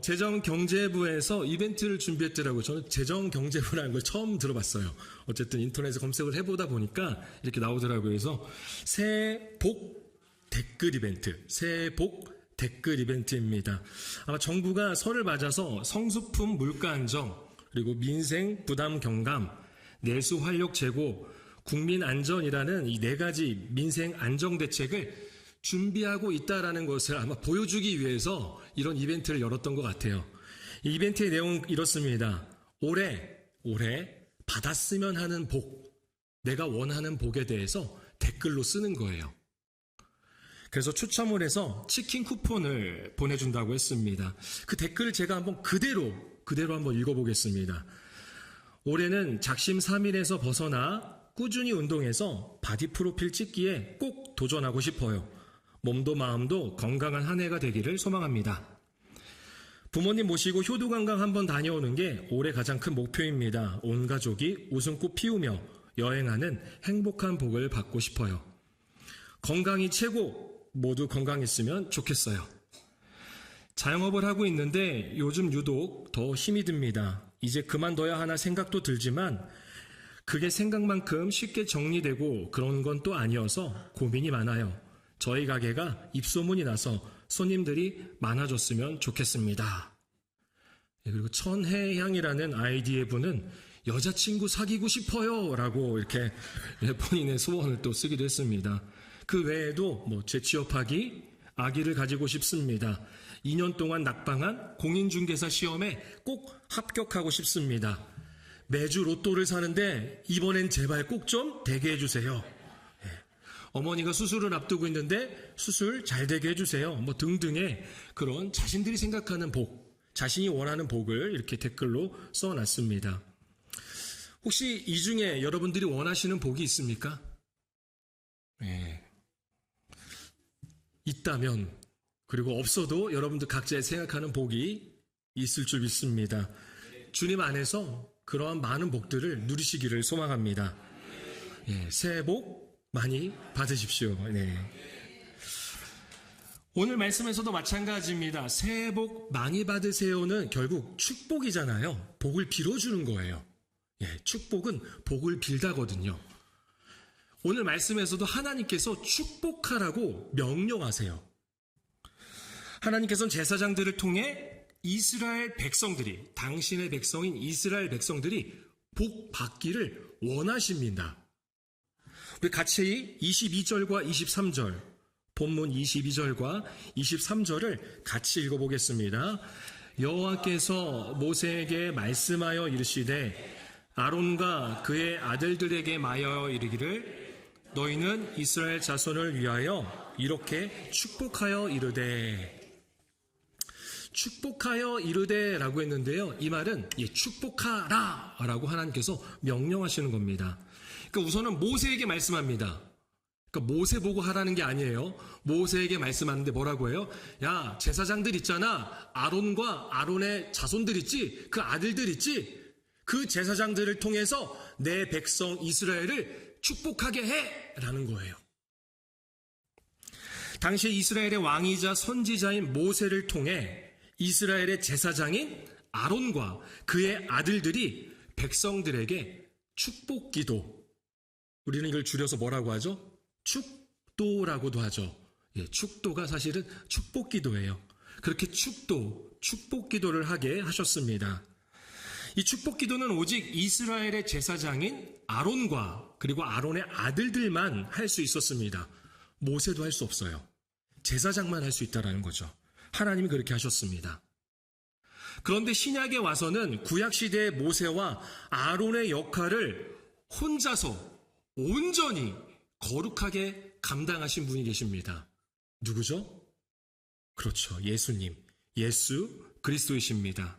재정경제부에서 이벤트를 준비했더라고요. 저는 재정경제부라는 걸 처음 들어봤어요. 어쨌든 인터넷에 검색을 해보다 보니까 이렇게 나오더라고요. 그래서 새해 복 댓글 이벤트, 새해 복 댓글 이벤트입니다. 아마 정부가 설을 맞아서 성수품 물가 안정, 그리고 민생 부담 경감, 내수 활력 제고, 국민 안전이라는 이 네 가지 민생 안정 대책을 준비하고 있다라는 것을 아마 보여주기 위해서 이런 이벤트를 열었던 것 같아요. 이 이벤트의 내용은 이렇습니다. 올해 받았으면 하는 복, 내가 원하는 복에 대해서 댓글로 쓰는 거예요. 그래서 추첨을 해서 치킨 쿠폰을 보내준다고 했습니다. 그 댓글을 제가 한번 그대로 한번 읽어보겠습니다. 올해는 작심삼일에서 벗어나 꾸준히 운동해서 바디 프로필 찍기에 꼭 도전하고 싶어요. 몸도 마음도 건강한 한 해가 되기를 소망합니다. 부모님 모시고 효도관광 한번 다녀오는 게 올해 가장 큰 목표입니다. 온 가족이 웃음꽃 피우며 여행하는 행복한 복을 받고 싶어요. 건강이 최고, 모두 건강했으면 좋겠어요. 자영업을 하고 있는데 요즘 유독 더 힘이 듭니다. 이제 그만둬야 하나 생각도 들지만 그게 생각만큼 쉽게 정리되고 그런 건 또 아니어서 고민이 많아요. 저희 가게가 입소문이 나서 손님들이 많아졌으면 좋겠습니다. 그리고 천혜향이라는 아이디의 분은 여자친구 사귀고 싶어요 라고 이렇게 본인의 소원을 또 쓰기도 했습니다. 그 외에도 재취업하기, 아기를 가지고 싶습니다. 2년 동안 낙방한 공인중개사 시험에 꼭 합격하고 싶습니다. 매주 로또를 사는데 이번엔 제발 꼭 좀 되게 해주세요. 어머니가 수술을 앞두고 있는데 수술 잘 되게 해주세요. 등등의 그런 자신들이 생각하는 복, 자신이 원하는 복을 이렇게 댓글로 써놨습니다. 혹시 이 중에 여러분들이 원하시는 복이 있습니까? 네. 있다면, 그리고 없어도 여러분들 각자의 생각하는 복이 있을 줄 믿습니다. 주님 안에서 그러한 많은 복들을 누리시기를 소망합니다. 새해 복 많이 받으십시오. 네. 오늘 말씀에서도 마찬가지입니다. 새해 복 많이 받으세요는 결국 축복이잖아요. 복을 빌어주는 거예요. 축복은 복을 빌다거든요. 오늘 말씀에서도 하나님께서 축복하라고 명령하세요. 하나님께서는 제사장들을 통해 이스라엘 백성들이, 당신의 백성인 이스라엘 백성들이 복 받기를 원하십니다. 우리 같이 22절과 23절, 본문 22절과 23절을 같이 읽어보겠습니다. 여호와께서 모세에게 말씀하여 이르시되 아론과 그의 아들들에게 말하여 이르기를 너희는 이스라엘 자손을 위하여 이렇게 축복하여 이르되, 축복하여 이르되라고 했는데요. 이 말은 축복하라 라고 하나님께서 명령하시는 겁니다. 그러니까 우선은 모세에게 말씀합니다. 그러니까 모세 보고 하라는 게 아니에요. 모세에게 말씀하는데 뭐라고 해요? 야, 제사장들 있잖아. 아론과 아론의 자손들 있지? 그 아들들 있지? 그 제사장들을 통해서 내 백성 이스라엘을 축복하게 해! 라는 거예요. 당시 이스라엘의 왕이자 선지자인 모세를 통해 이스라엘의 제사장인 아론과 그의 아들들이 백성들에게 축복기도, 우리는 이걸 줄여서 뭐라고 하죠? 축도라고도 하죠. 축도가 사실은 축복기도예요. 그렇게 축복기도를 하게 하셨습니다. 이 축복기도는 오직 이스라엘의 제사장인 아론과 그리고 아론의 아들들만 할 수 있었습니다. 모세도 할 수 없어요. 제사장만 할 수 있다는 거죠. 하나님이 그렇게 하셨습니다. 그런데 신약에 와서는 구약시대의 모세와 아론의 역할을 혼자서 온전히 거룩하게 감당하신 분이 계십니다. 누구죠? 그렇죠. 예수님, 예수 그리스도이십니다.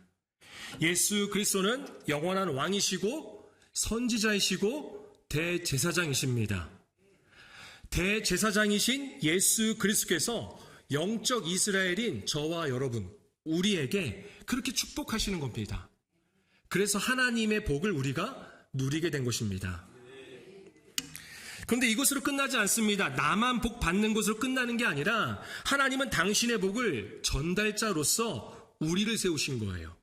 예수 그리스도는 영원한 왕이시고 선지자이시고 대제사장이십니다. 대제사장이신 예수 그리스도께서 영적 이스라엘인 저와 여러분, 우리에게 그렇게 축복하시는 겁니다. 그래서 하나님의 복을 우리가 누리게 된 것입니다. 그런데 이것으로 끝나지 않습니다. 나만 복 받는 것으로 끝나는 게 아니라 하나님은 당신의 복을 전달자로서 우리를 세우신 거예요.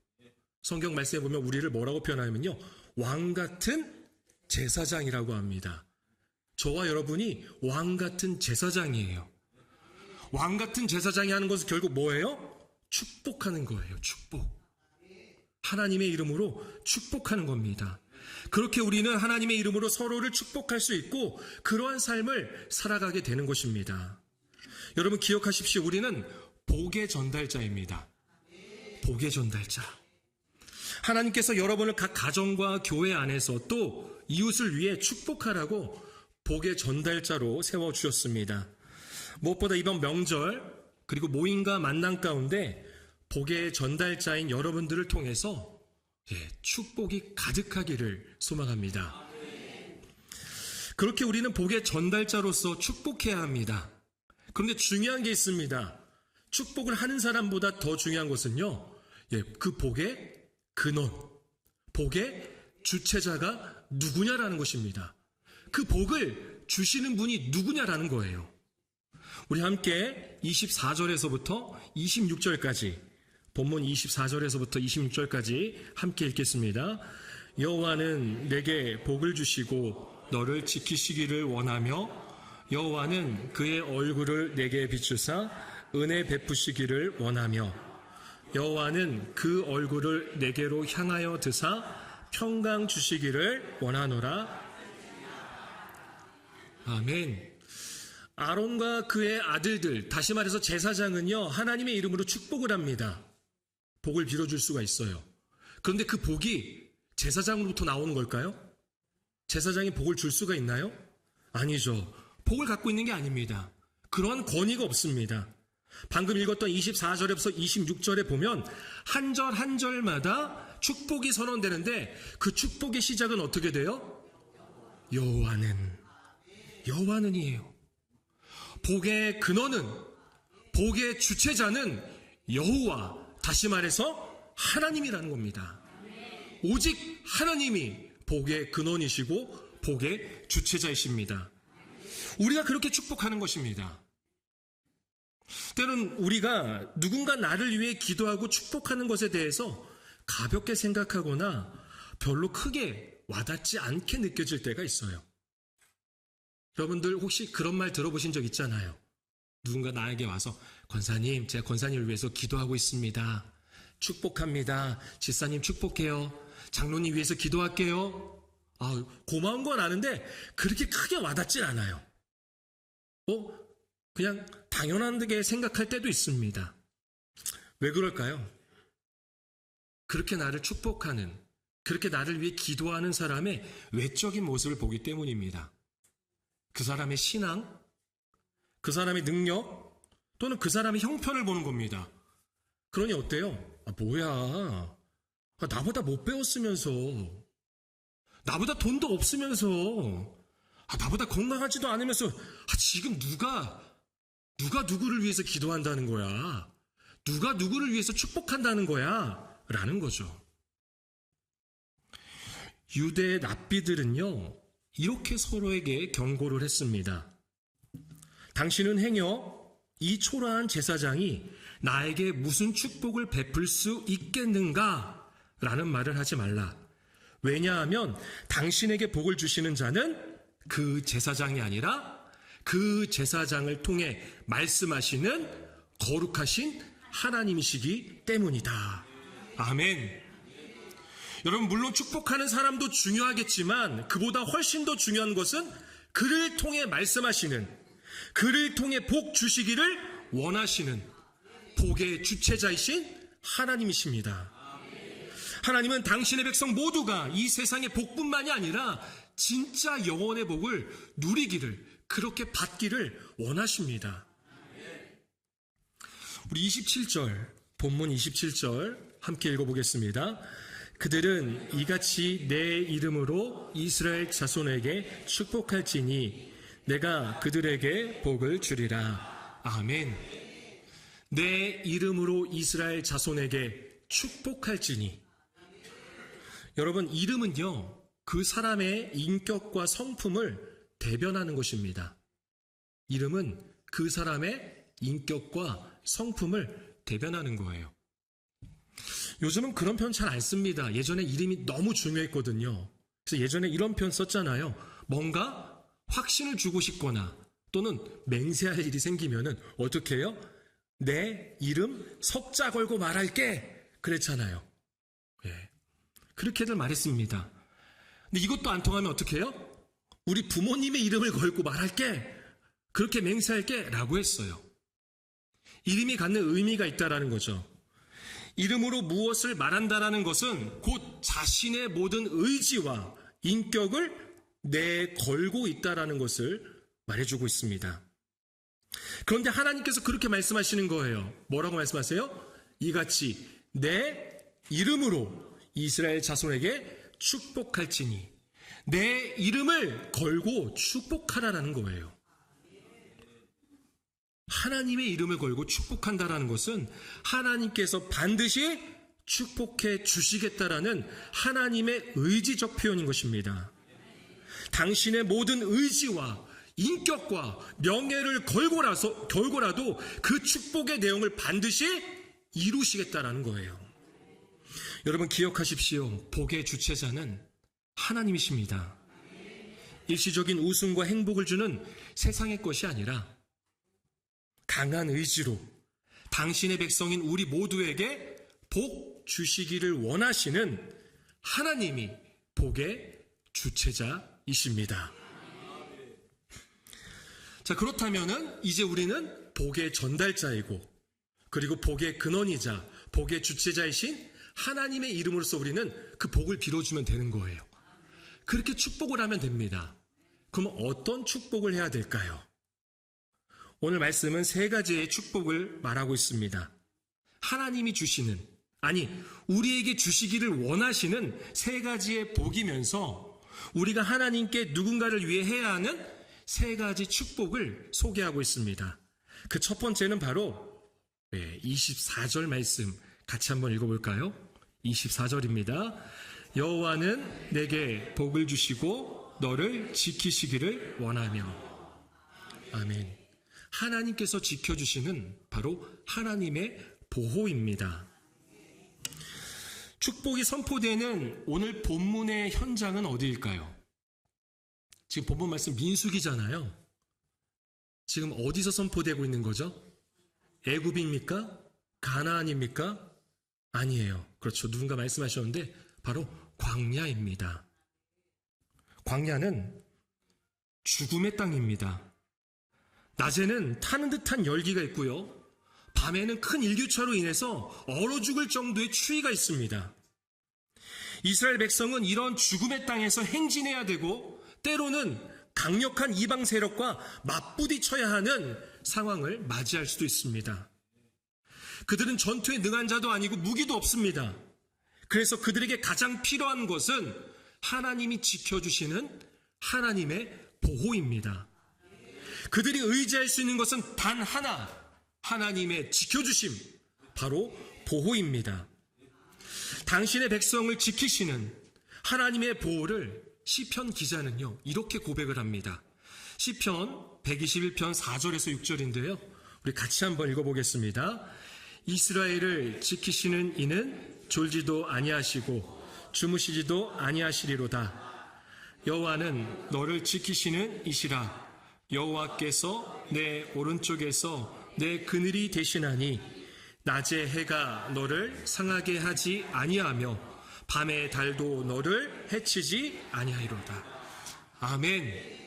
성경 말씀에 보면 우리를 뭐라고 표현하냐면요, 왕 같은 제사장이라고 합니다. 저와 여러분이 왕 같은 제사장이에요. 왕 같은 제사장이 하는 것은 결국 뭐예요? 축복하는 거예요. 축복. 하나님의 이름으로 축복하는 겁니다. 그렇게 우리는 하나님의 이름으로 서로를 축복할 수 있고 그러한 삶을 살아가게 되는 것입니다. 여러분 기억하십시오. 우리는 복의 전달자입니다. 복의 전달자. 하나님께서 여러분을 각 가정과 교회 안에서 또 이웃을 위해 축복하라고 복의 전달자로 세워주셨습니다. 무엇보다 이번 명절 그리고 모임과 만남 가운데 복의 전달자인 여러분들을 통해서 축복이 가득하기를 소망합니다. 그렇게 우리는 복의 전달자로서 축복해야 합니다. 그런데 중요한 게 있습니다. 축복을 하는 사람보다 더 중요한 것은요, 그 복의 근원, 복의 주체자가 누구냐라는 것입니다. 그 복을 주시는 분이 누구냐라는 거예요. 우리 함께 24절에서부터 26절까지, 본문 24절에서부터 26절까지 함께 읽겠습니다. 여호와는 내게 복을 주시고 너를 지키시기를 원하며 여호와는 그의 얼굴을 내게 비추사 은혜 베푸시기를 원하며 여호와는 그 얼굴을 내게로 향하여 드사 평강 주시기를 원하노라. 아멘. 아론과 그의 아들들, 다시 말해서 제사장은요, 하나님의 이름으로 축복을 합니다. 복을 빌어줄 수가 있어요. 그런데 그 복이 제사장으로부터 나오는 걸까요? 제사장이 복을 줄 수가 있나요? 아니죠. 복을 갖고 있는 게 아닙니다. 그러한 권위가 없습니다. 방금 읽었던 24절에서 26절에 보면 한 절 한 절마다 축복이 선언되는데 그 축복의 시작은 어떻게 돼요? 여호와는이에요. 복의 근원은, 복의 주체자는 여호와, 다시 말해서 하나님이라는 겁니다. 오직 하나님이 복의 근원이시고 복의 주체자이십니다. 우리가 그렇게 축복하는 것입니다. 때론 우리가 누군가 나를 위해 기도하고 축복하는 것에 대해서 가볍게 생각하거나 별로 크게 와닿지 않게 느껴질 때가 있어요. 여러분들 혹시 그런 말 들어보신 적 있잖아요. 누군가 나에게 와서 권사님, 제가 권사님을 위해서 기도하고 있습니다. 축복합니다. 집사님 축복해요. 장로님 위해서 기도할게요. 고마운 건 아는데 그렇게 크게 와닿질 않아요. 그냥 당연하게 생각할 때도 있습니다. 왜 그럴까요? 그렇게 나를 축복하는, 그렇게 나를 위해 기도하는 사람의 외적인 모습을 보기 때문입니다. 그 사람의 신앙, 그 사람의 능력, 또는 그 사람의 형편을 보는 겁니다. 그러니 어때요? 뭐야, 나보다 못 배웠으면서, 나보다 돈도 없으면서, 나보다 건강하지도 않으면서, 지금 누가 누구를 위해서 기도한다는 거야? 누가 누구를 위해서 축복한다는 거야? 라는 거죠. 유대의 랍비들은요, 이렇게 서로에게 경고를 했습니다. 당신은 행여 이 초라한 제사장이 나에게 무슨 축복을 베풀 수 있겠는가? 라는 말을 하지 말라. 왜냐하면 당신에게 복을 주시는 자는 그 제사장이 아니라 그 제사장을 통해 말씀하시는 거룩하신 하나님이시기 때문이다. 아멘. 여러분, 물론 축복하는 사람도 중요하겠지만 그보다 훨씬 더 중요한 것은 그를 통해 말씀하시는, 그를 통해 복 주시기를 원하시는 복의 주체자이신 하나님이십니다. 하나님은 당신의 백성 모두가 이 세상의 복뿐만이 아니라 진짜 영원의 복을 누리기를, 그렇게 받기를 원하십니다. 우리 27절, 본문 27절 함께 읽어보겠습니다. 그들은 이같이 내 이름으로 이스라엘 자손에게 축복할지니 내가 그들에게 복을 주리라. 아멘. 내 이름으로 이스라엘 자손에게 축복할지니. 여러분, 이름은요, 그 사람의 인격과 성품을 대변하는 것입니다. 이름은 그 사람의 인격과 성품을 대변하는 거예요. 요즘은 그런 표현 잘 안 씁니다. 예전에 이름이 너무 중요했거든요. 그래서 예전에 이런 표현 썼잖아요. 뭔가 확신을 주고 싶거나 또는 맹세할 일이 생기면은 어떻게 해요? 내 이름 석자 걸고 말할게. 그랬잖아요. 예. 그렇게들 말했습니다. 근데 이것도 안 통하면 어떻게 해요? 우리 부모님의 이름을 걸고 말할게. 그렇게 맹세할게. 라고 했어요. 이름이 갖는 의미가 있다라는 거죠. 이름으로 무엇을 말한다라는 것은 곧 자신의 모든 의지와 인격을 내걸고 있다라는 것을 말해주고 있습니다. 그런데 하나님께서 그렇게 말씀하시는 거예요. 뭐라고 말씀하세요? 이같이 내 이름으로 이스라엘 자손에게 축복할지니, 내 이름을 걸고 축복하라라는 거예요. 하나님의 이름을 걸고 축복한다라는 것은 하나님께서 반드시 축복해 주시겠다라는 하나님의 의지적 표현인 것입니다. 당신의 모든 의지와 인격과 명예를 걸고라도 그 축복의 내용을 반드시 이루시겠다라는 거예요. 여러분 기억하십시오. 복의 주체자는 하나님이십니다. 일시적인 웃음과 행복을 주는 세상의 것이 아니라 강한 의지로 당신의 백성인 우리 모두에게 복 주시기를 원하시는 하나님이 복의 주체자이십니다. 자, 그렇다면은 이제 우리는 복의 전달자이고 그리고 복의 근원이자 복의 주체자이신 하나님의 이름으로서 우리는 그 복을 빌어주면 되는 거예요. 그렇게 축복을 하면 됩니다. 그럼 어떤 축복을 해야 될까요? 오늘 말씀은 세 가지의 축복을 말하고 있습니다. 하나님이 주시는, 아니 우리에게 주시기를 원하시는 세 가지의 복이면서 우리가 하나님께 누군가를 위해 해야 하는 세 가지 축복을 소개하고 있습니다. 그 첫 번째는 바로 24절 말씀 같이 한번 읽어볼까요? 24절입니다. 여호와는 내게 복을 주시고 너를 지키시기를 원하며. 아멘. 하나님께서 지켜주시는 바로 하나님의 보호입니다. 축복이 선포되는 오늘 본문의 현장은 어디일까요? 지금 본문 말씀 민수기잖아요. 지금 어디서 선포되고 있는 거죠? 애굽입니까? 가나안입니까? 아니에요. 그렇죠. 누군가 말씀하셨는데 바로 광야입니다. 광야는 죽음의 땅입니다. 낮에는 타는 듯한 열기가 있고요. 밤에는 큰 일교차로 인해서 얼어 죽을 정도의 추위가 있습니다. 이스라엘 백성은 이런 죽음의 땅에서 행진해야 되고 때로는 강력한 이방 세력과 맞부딪혀야 하는 상황을 맞이할 수도 있습니다. 그들은 전투에 능한 자도 아니고 무기도 없습니다. 그래서 그들에게 가장 필요한 것은 하나님이 지켜주시는 하나님의 보호입니다. 그들이 의지할 수 있는 것은 단 하나, 하나님의 지켜주심, 바로 보호입니다. 당신의 백성을 지키시는 하나님의 보호를 시편 기자는요 이렇게 고백을 합니다. 시편 121편 4절에서 6절인데요. 우리 같이 한번 읽어보겠습니다. 이스라엘을 지키시는 이는 졸지도 아니하시고 주무시지도 아니하시리로다. 여호와는 너를 지키시는 이시라. 여호와께서 내 오른쪽에서 내 그늘이 되시나니 낮에 해가 너를 상하게 하지 아니하며 밤의 달도 너를 해치지 아니하리로다. 아멘.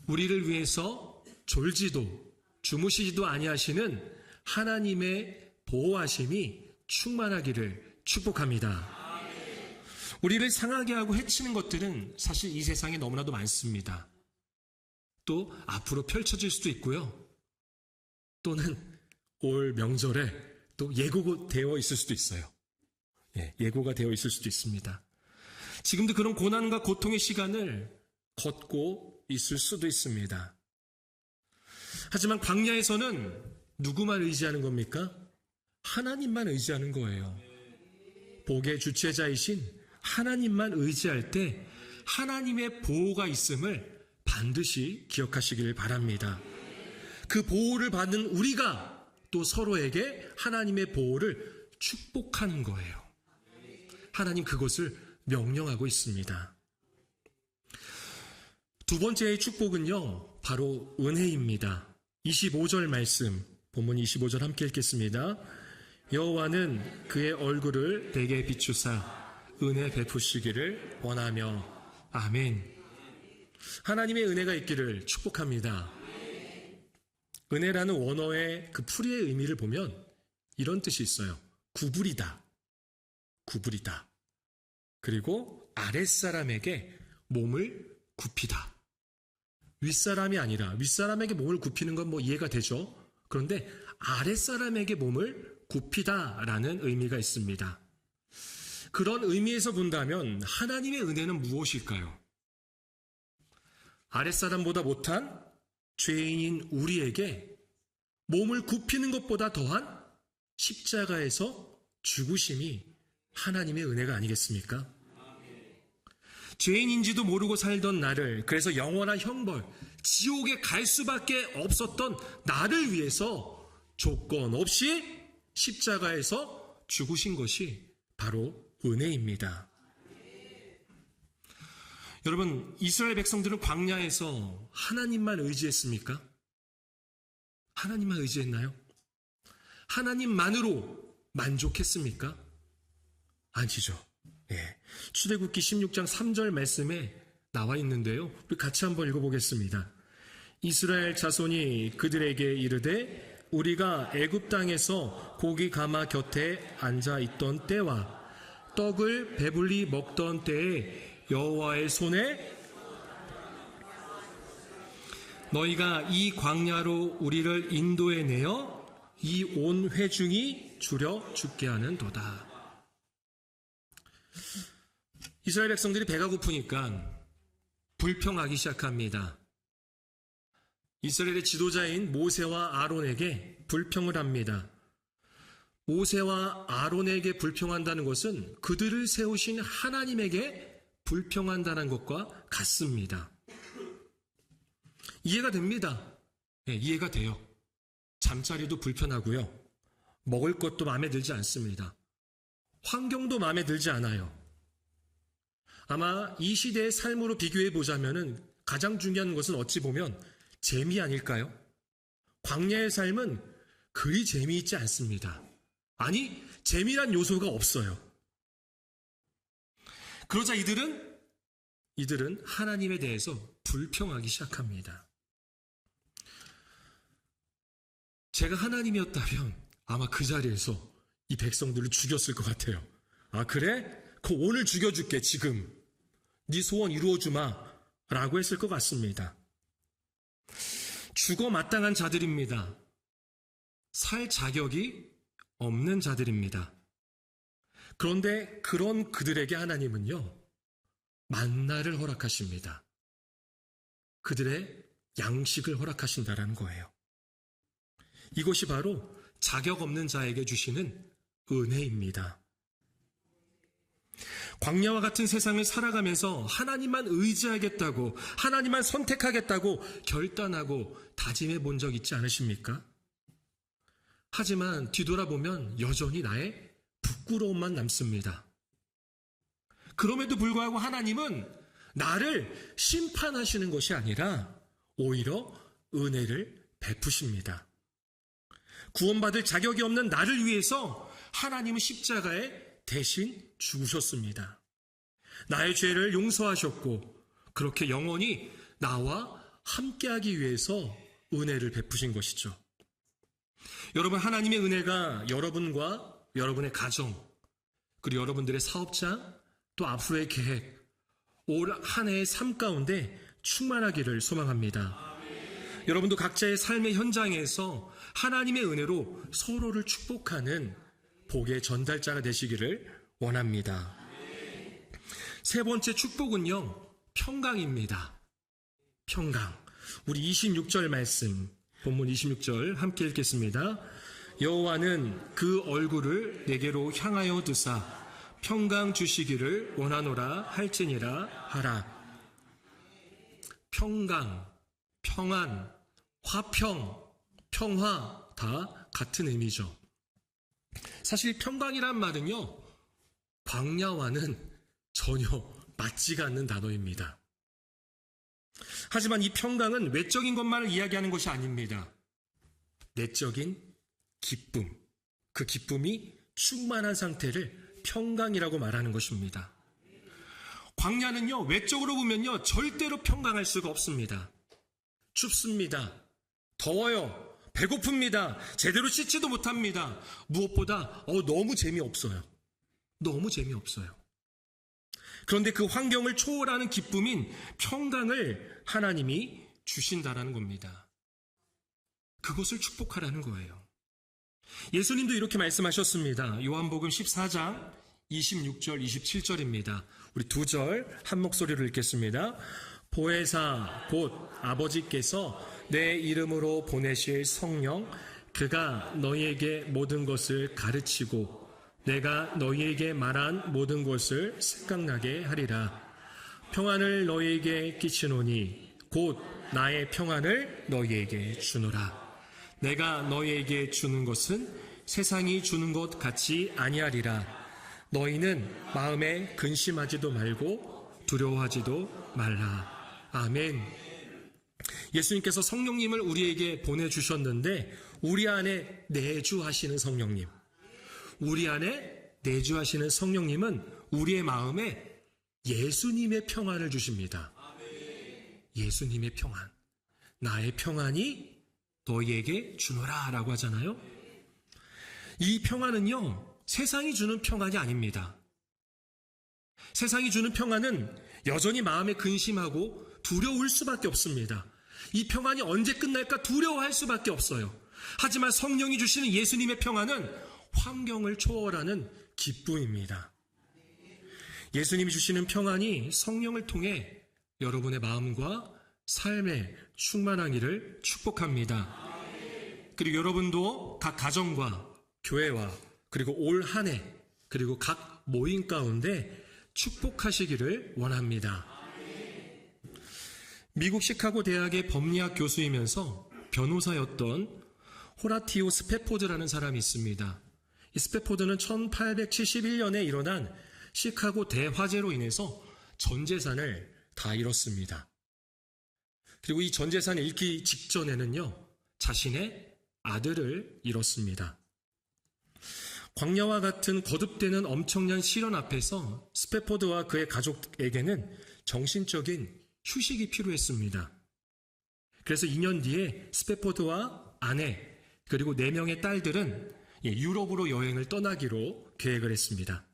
우리를 위해서 졸지도 주무시지도 아니하시는 하나님의 보호하심이 충만하기를 축복합니다. 우리를 상하게 하고 해치는 것들은 사실 이 세상에 너무나도 많습니다. 또 앞으로 펼쳐질 수도 있고요. 또는 올 명절에 또 예고되어 있을 수도 있어요. 예고가 되어 있을 수도 있습니다. 지금도 그런 고난과 고통의 시간을 걷고 있을 수도 있습니다. 하지만 광야에서는 누구만 의지하는 겁니까? 하나님만 의지하는 거예요. 복의 주체자이신 하나님만 의지할 때 하나님의 보호가 있음을 반드시 기억하시길 바랍니다. 그 보호를 받는 우리가 또 서로에게 하나님의 보호를 축복하는 거예요. 하나님 그것을 명령하고 있습니다. 두 번째의 축복은요, 바로 은혜입니다. 25절 말씀, 본문 25절 함께 읽겠습니다. 여호와는 그의 얼굴을 내게 비추사 은혜 베푸시기를 원하며. 아멘. 하나님의 은혜가 있기를 축복합니다. 은혜라는 원어의 그 풀이의 의미를 보면 이런 뜻이 있어요. 구부리다. 구부리다. 그리고 아랫사람에게 몸을 굽히다. 윗사람이 아니라, 윗사람에게 몸을 굽히는 건 뭐 이해가 되죠. 그런데 아랫사람에게 몸을 굽히다라는 의미가 있습니다. 그런 의미에서 본다면 하나님의 은혜는 무엇일까요? 아랫사람보다 못한 죄인인 우리에게 몸을 굽히는 것보다 더한 십자가에서 죽으심이 하나님의 은혜가 아니겠습니까? 죄인인지도 모르고 살던 나를, 그래서 영원한 형벌, 지옥에 갈 수밖에 없었던 나를 위해서 조건 없이 십자가에서 죽으신 것이 바로 은혜입니다. 여러분, 이스라엘 백성들은 광야에서 하나님만 의지했습니까? 하나님만 의지했나요? 하나님만으로 만족했습니까? 아니죠. 예. 출애굽기 16장 3절 말씀에 나와 있는데요. 우리 같이 한번 읽어보겠습니다. 이스라엘 자손이 그들에게 이르되 우리가 애굽 땅에서 고기 가마 곁에 앉아 있던 때와 떡을 배불리 먹던 때에 여호와의 손에 너희가 이 광야로 우리를 인도해 내어 이 온 회중이 줄여 죽게 하는도다. 이스라엘 백성들이 배가 고프니까 불평하기 시작합니다. 이스라엘의 지도자인 모세와 아론에게 불평을 합니다. 모세와 아론에게 불평한다는 것은 그들을 세우신 하나님에게 불평한다는 것과 같습니다. 이해가 됩니다. 네, 이해가 돼요. 잠자리도 불편하고요. 먹을 것도 마음에 들지 않습니다. 환경도 마음에 들지 않아요. 아마 이 시대의 삶으로 비교해 보자면은 가장 중요한 것은 어찌 보면 재미 아닐까요? 광야의 삶은 그리 재미있지 않습니다. 아니, 재미란 요소가 없어요. 그러자 이들은 하나님에 대해서 불평하기 시작합니다. 제가 하나님이었다면 아마 그 자리에서 이 백성들을 죽였을 것 같아요. 아, 그래? 그럼 오늘 죽여줄게, 지금. 네 소원 이루어주마. 라고 했을 것 같습니다. 죽어 마땅한 자들입니다. 살 자격이 없는 자들입니다. 그런데 그런 그들에게 하나님은요, 만나를 허락하십니다. 그들의 양식을 허락하신다라는 거예요. 이것이 바로 자격 없는 자에게 주시는 은혜입니다. 광야와 같은 세상을 살아가면서 하나님만 의지하겠다고, 하나님만 선택하겠다고 결단하고 다짐해 본 적 있지 않으십니까? 하지만 뒤돌아보면 여전히 나의 부끄러움만 남습니다. 그럼에도 불구하고 하나님은 나를 심판하시는 것이 아니라 오히려 은혜를 베푸십니다. 구원받을 자격이 없는 나를 위해서 하나님은 십자가에 대신 죽으셨습니다. 나의 죄를 용서하셨고 그렇게 영원히 나와 함께하기 위해서 은혜를 베푸신 것이죠. 여러분, 하나님의 은혜가 여러분과 여러분의 가정, 그리고 여러분들의 사업장, 또 앞으로의 계획, 올 한 해의 삶 가운데 충만하기를 소망합니다. 여러분도 각자의 삶의 현장에서 하나님의 은혜로 서로를 축복하는 복의 전달자가 되시기를 원합니다. 세 번째 축복은요, 평강입니다. 평강. 우리 26절 말씀, 본문 26절 함께 읽겠습니다. 여호와는 그 얼굴을 내게로 향하여 드사 평강 주시기를 원하노라 할지니라 하라. 평강, 평안, 화평, 평화 다 같은 의미죠. 사실 평강이란 말은요, 광야와는 전혀 맞지가 않는 단어입니다. 하지만 이 평강은 외적인 것만을 이야기하는 것이 아닙니다. 내적인 기쁨, 그 기쁨이 충만한 상태를 평강이라고 말하는 것입니다. 광야는요, 외적으로 보면요, 절대로 평강할 수가 없습니다. 춥습니다. 더워요. 배고픕니다. 제대로 씻지도 못합니다. 무엇보다 너무 재미없어요. 너무 재미없어요. 그런데 그 환경을 초월하는 기쁨인 평강을 하나님이 주신다라는 겁니다. 그것을 축복하라는 거예요. 예수님도 이렇게 말씀하셨습니다. 요한복음 14장 26절 27절입니다. 우리 두 절 한 목소리로 읽겠습니다. 보혜사 곧 아버지께서 내 이름으로 보내실 성령 그가 너희에게 모든 것을 가르치고 내가 너희에게 말한 모든 것을 생각나게 하리라. 평안을 너희에게 끼치노니 곧 나의 평안을 너희에게 주노라. 내가 너희에게 주는 것은 세상이 주는 것 같이 아니하리라. 너희는 마음에 근심하지도 말고 두려워하지도 말라. 아멘. 예수님께서 성령님을 우리에게 보내주셨는데 우리 안에 내주하시는 성령님, 우리 안에 내주하시는 성령님은 우리의 마음에 예수님의 평안을 주십니다. 예수님의 평안. 나의 평안이 너희에게 주노라 라고 하잖아요. 이 평안은요, 세상이 주는 평안이 아닙니다. 세상이 주는 평안은 여전히 마음에 근심하고 두려울 수밖에 없습니다. 이 평안이 언제 끝날까 두려워할 수밖에 없어요. 하지만 성령이 주시는 예수님의 평안은 환경을 초월하는 기쁨입니다. 예수님이 주시는 평안이 성령을 통해 여러분의 마음과 삶에 충만하기를 축복합니다. 그리고 여러분도 각 가정과 교회와 그리고 올 한 해 그리고 각 모임 가운데 축복하시기를 원합니다. 미국 시카고 대학의 법리학 교수이면서 변호사였던 호라티오 스패포드라는 사람이 있습니다. 이 스패포드는 1871년에 일어난 시카고 대화재로 인해서 전 재산을 다 잃었습니다. 그리고 이 전 재산을 잃기 직전에는요, 자신의 아들을 잃었습니다. 광야와 같은 거듭되는 엄청난 시련 앞에서 스패포드와 그의 가족에게는 정신적인 휴식이 필요했습니다. 그래서 2년 뒤에 스패포드와 아내 그리고 4명의 딸들은 유럽으로 여행을 떠나기로 계획을 했습니다.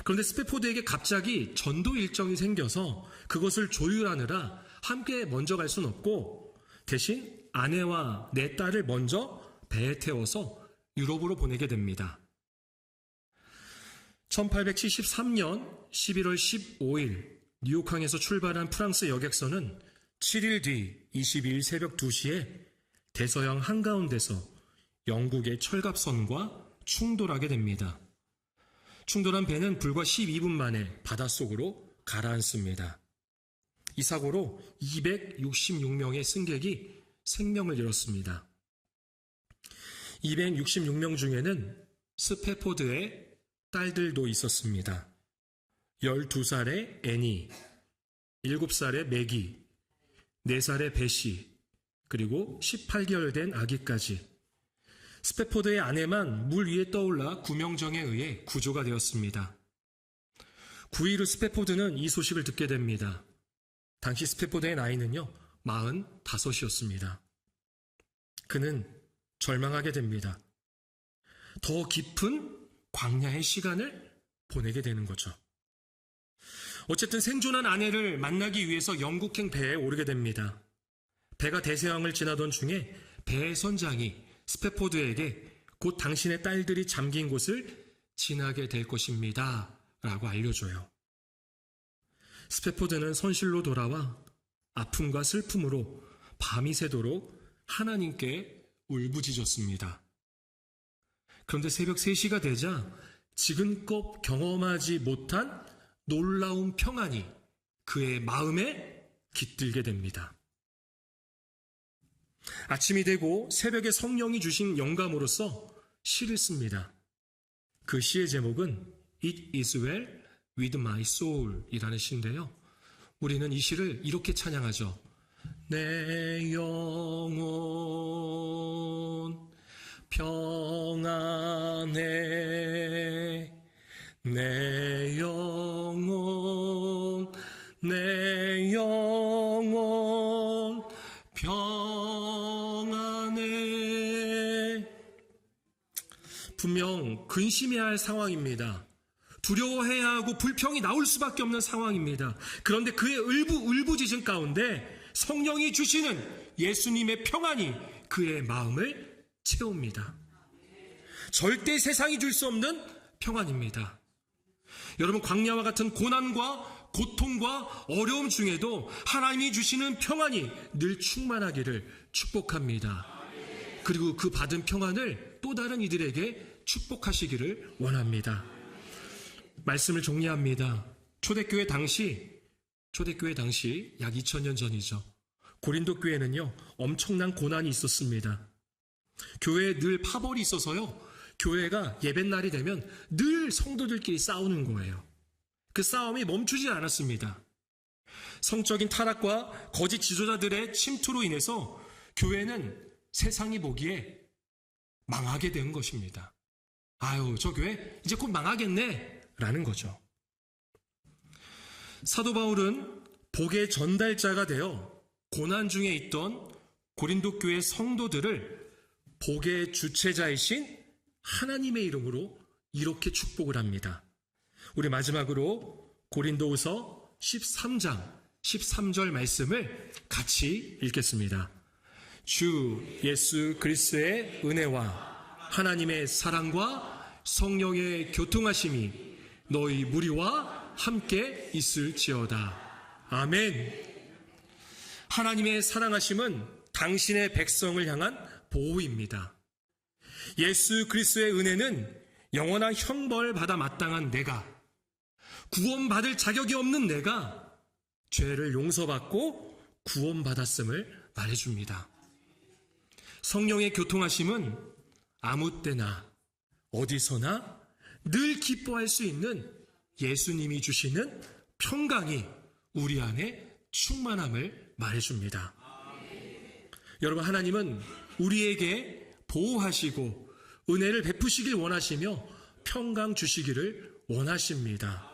그런데 스패포드에게 갑자기 전도 일정이 생겨서 그것을 조율하느라 함께 먼저 갈 수는 없고 대신 아내와 4딸을 먼저 배에 태워서 유럽으로 보내게 됩니다. 1873년 11월 15일 뉴욕항에서 출발한 프랑스 여객선은 7일 뒤 22일 새벽 2시에 대서양 한가운데서 영국의 철갑선과 충돌하게 됩니다. 충돌한 배는 불과 12분 만에 바닷속으로 가라앉습니다. 이 사고로 266명의 승객이 생명을 잃었습니다. 266명 중에는 스패포드의 딸들도 있었습니다. 12살의 애니, 7살의 매기, 4살의 베시, 그리고 18개월 된 아기까지. 스패포드의 아내만 물 위에 떠올라 구명정에 의해 구조가 되었습니다. 9일 후 스패포드는 이 소식을 듣게 됩니다. 당시 스패포드의 나이는요, 45이었습니다. 그는 절망하게 됩니다. 더 깊은 광야의 시간을 보내게 되는 거죠. 어쨌든 생존한 아내를 만나기 위해서 영국행 배에 오르게 됩니다. 배가 대서양을 지나던 중에 배의 선장이 스패포드에게 곧 당신의 딸들이 잠긴 곳을 지나게 될 것입니다 라고 알려줘요. 스패포드는 선실로 돌아와 아픔과 슬픔으로 밤이 새도록 하나님께 울부짖었습니다. 그런데 새벽 3시가 되자 지금껏 경험하지 못한 놀라운 평안이 그의 마음에 깃들게 됩니다. 아침이 되고 새벽에 성령이 주신 영감으로써 시를 씁니다. 그 시의 제목은 It is well with my soul 이라는 시인데요. 우리는 이 시를 이렇게 찬양하죠. 내 영혼 평안해 내 영혼 평안해. 분명 근심해야 할 상황입니다. 두려워해야 하고 불평이 나올 수밖에 없는 상황입니다. 그런데 그의 울부짖은 가운데 성령이 주시는 예수님의 평안이 그의 마음을 채웁니다. 절대 세상이 줄 수 없는 평안입니다. 여러분, 광야와 같은 고난과 고통과 어려움 중에도 하나님이 주시는 평안이 늘 충만하기를 축복합니다. 그리고 그 받은 평안을 또 다른 이들에게 축복하시기를 원합니다. 말씀을 정리합니다. 초대교회 당시 약 2000년 전이죠. 고린도 교회는요, 엄청난 고난이 있었습니다. 교회에 늘 파벌이 있어서요, 교회가 예배날이 되면 늘 성도들끼리 싸우는 거예요. 그 싸움이 멈추지 않았습니다. 성적인 타락과 거짓 지도자들의 침투로 인해서 교회는 세상이 보기에 망하게 된 것입니다. 아유, 저 교회 이제 곧 망하겠네 라는 거죠. 사도 바울은 복의 전달자가 되어 고난 중에 있던 고린도 교회 성도들을 복의 주체자이신 하나님의 이름으로 이렇게 축복을 합니다. 우리 마지막으로 고린도후서 13장 13절 말씀을 같이 읽겠습니다. 주 예수 그리스도의 은혜와 하나님의 사랑과 성령의 교통하심이 너희 무리와 함께 있을지어다. 아멘. 하나님의 사랑하심은 당신의 백성을 향한 보호입니다. 예수 그리스도의 은혜는 영원한 형벌 받아 마땅한 내가, 구원받을 자격이 없는 내가 죄를 용서받고 구원받았음을 말해줍니다. 성령의 교통하심은 아무 때나 어디서나 늘 기뻐할 수 있는 예수님이 주시는 평강이 우리 안에 충만함을 말해줍니다. 여러분, 하나님은 우리에게 보호하시고 은혜를 베푸시길 원하시며 평강 주시기를 원하십니다.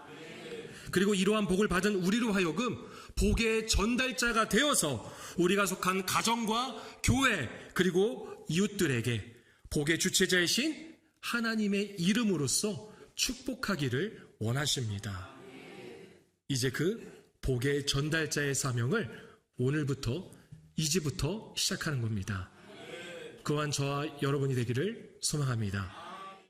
그리고 이러한 복을 받은 우리로 하여금 복의 전달자가 되어서 우리가 속한 가정과 교회 그리고 이웃들에게 복의 주체자이신 하나님의 이름으로써 축복하기를 원하십니다. 이제 그 복의 전달자의 사명을 오늘부터 이제부터 시작하는 겁니다. 그한 저와 여러분이 되기를 소망합니다.